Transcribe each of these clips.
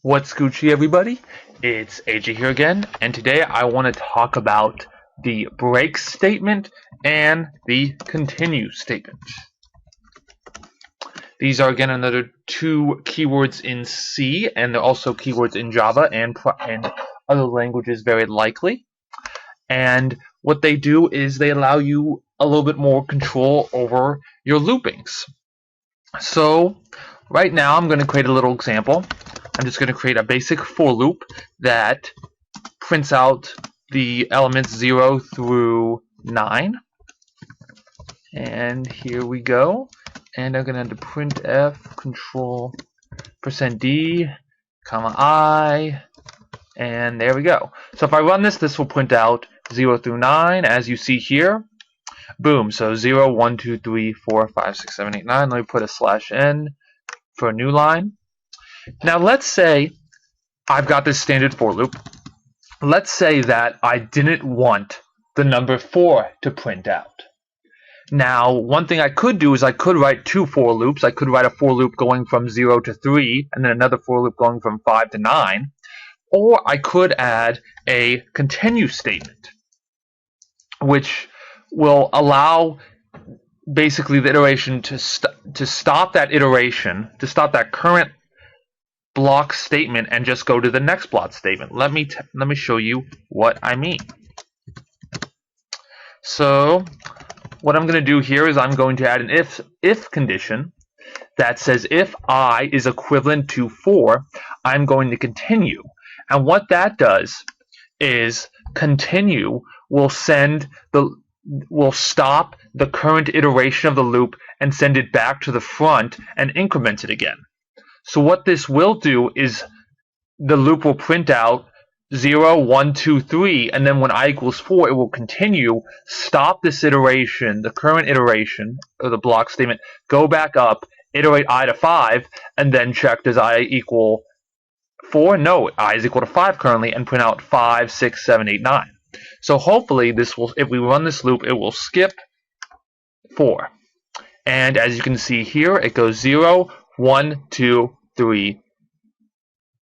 What's Gucci, everybody? It's AJ here again, and today I want to talk about the break statement and the continue statement. These are again another two keywords in C, and they're also keywords in Java and other languages very likely. And what they do is they allow you a little bit more control over your loopings. So right now I'm going to create a little example. I'm just going to create a basic for loop that prints out the elements 0 through 9. And here we go. And I'm going to printf control %d, comma I, and there we go. So if I run this, this will print out 0 through 9, as you see here. Boom. So 0, 1, 2, 3, 4, 5, 6, 7, 8, 9. Let me put a /n for a new line. Now let's say I've got this standard for loop. Let's say that I didn't want the number 4 to print out. Now one thing I could do is I could write two for loops. I could write a for loop going from 0 to 3 and then another for loop going from 5 to 9. Or I could add a continue statement, which will allow basically the iteration to stop that iteration, to stop that current block statement and just go to the next block statement. Let me show you what I mean. So what I'm going to do here is I'm going to add an if condition that says if I is equivalent to 4, I'm going to continue. And what that does is continue will stop the current iteration of the loop and send it back to the front and increment it again. So what this will do is the loop will print out 0, 1, 2, 3, and then when I equals 4, it will continue, stop this iteration, the current iteration of the block statement, go back up, iterate I to 5, and then check does I equal 4? No, I is equal to 5 currently, and print out 5, 6, 7, 8, 9. So hopefully this will, if we run this loop, it will skip 4. And as you can see here, it goes 0, 1, 2, 3,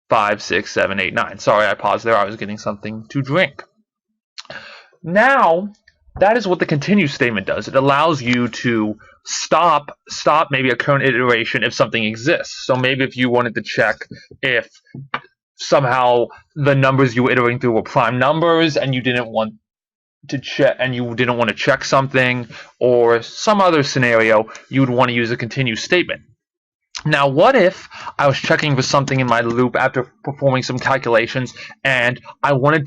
5, 6, 7, 8, 9. Sorry, I paused there. I was getting something to drink. Now, that is what the continue statement does. It allows you to stop maybe a current iteration if something exists. So maybe if you wanted to check if somehow the numbers you were iterating through were prime numbers and you didn't want to check something, or some other scenario, you would want to use a continue statement. Now, what if I was checking for something in my loop after performing some calculations and I wanted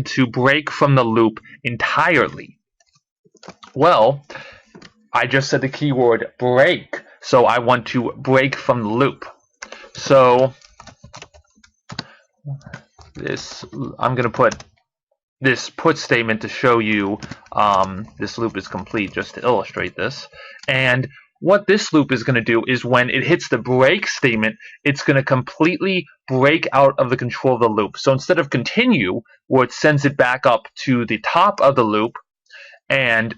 to break from the loop entirely? Well, I just said the keyword break, so I want to break from the loop. So I'm going to put this put statement to show you this loop is complete, just to illustrate this. And what this loop is going to do is when it hits the break statement, it's going to completely break out of the control of the loop. So instead of continue, where it sends it back up to the top of the loop, and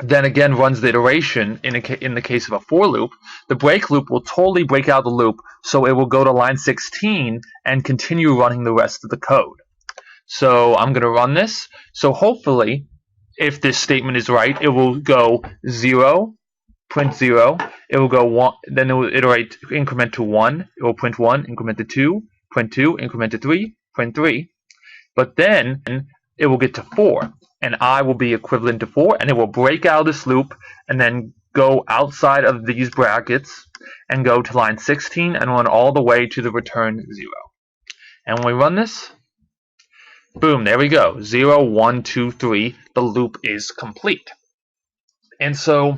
then again runs the iteration in the case of a for loop, the break loop will totally break out the loop, so it will go to line 16 and continue running the rest of the code. So I'm going to run this. So hopefully, if this statement is right, it will go 0, print 0, it will go 1, then it will iterate, increment to 1, it will print 1, increment to 2, print 2, increment to 3, print 3, but then it will get to 4, and I will be equivalent to 4, and it will break out of this loop, and then go outside of these brackets, and go to line 16, and run all the way to the return 0. And when we run this, boom, there we go, 0, 1, 2, 3, the loop is complete. And so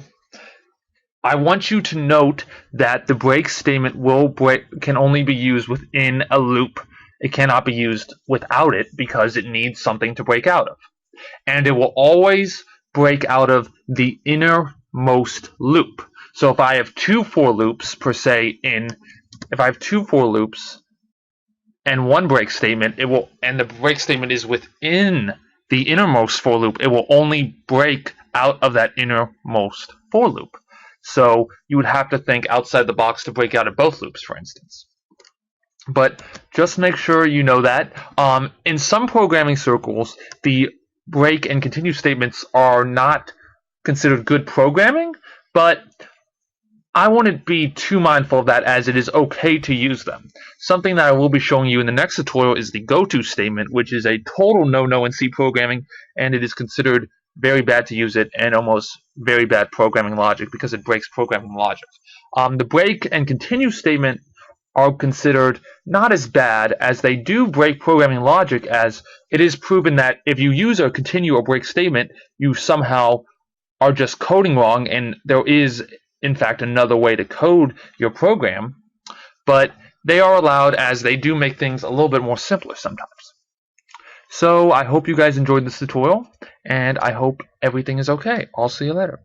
I want you to note that the break statement can only be used within a loop. It cannot be used without it because it needs something to break out of. And it will always break out of the innermost loop. So if I have two for loops per se if I have two for loops and one break statement, and the break statement is within the innermost for loop, it will only break out of that innermost for loop. So you would have to think outside the box to break out of both loops, for instance. but just make sure you know that. In some programming circles, the break and continue statements are not considered good programming, but I wouldn't be too mindful of that, as it is okay to use them. Something that I will be showing you in the next tutorial is the goto statement, which is a total no-no in C programming, and it is considered very bad to use it and almost very bad programming logic because it breaks programming logic. The break and continue statement are considered not as bad, as they do break programming logic, as it is proven that if you use a continue or break statement, you somehow are just coding wrong, and there is in fact another way to code your program, but they are allowed as they do make things a little bit more simpler sometimes. So I hope you guys enjoyed this tutorial, and I hope everything is okay. I'll see you later.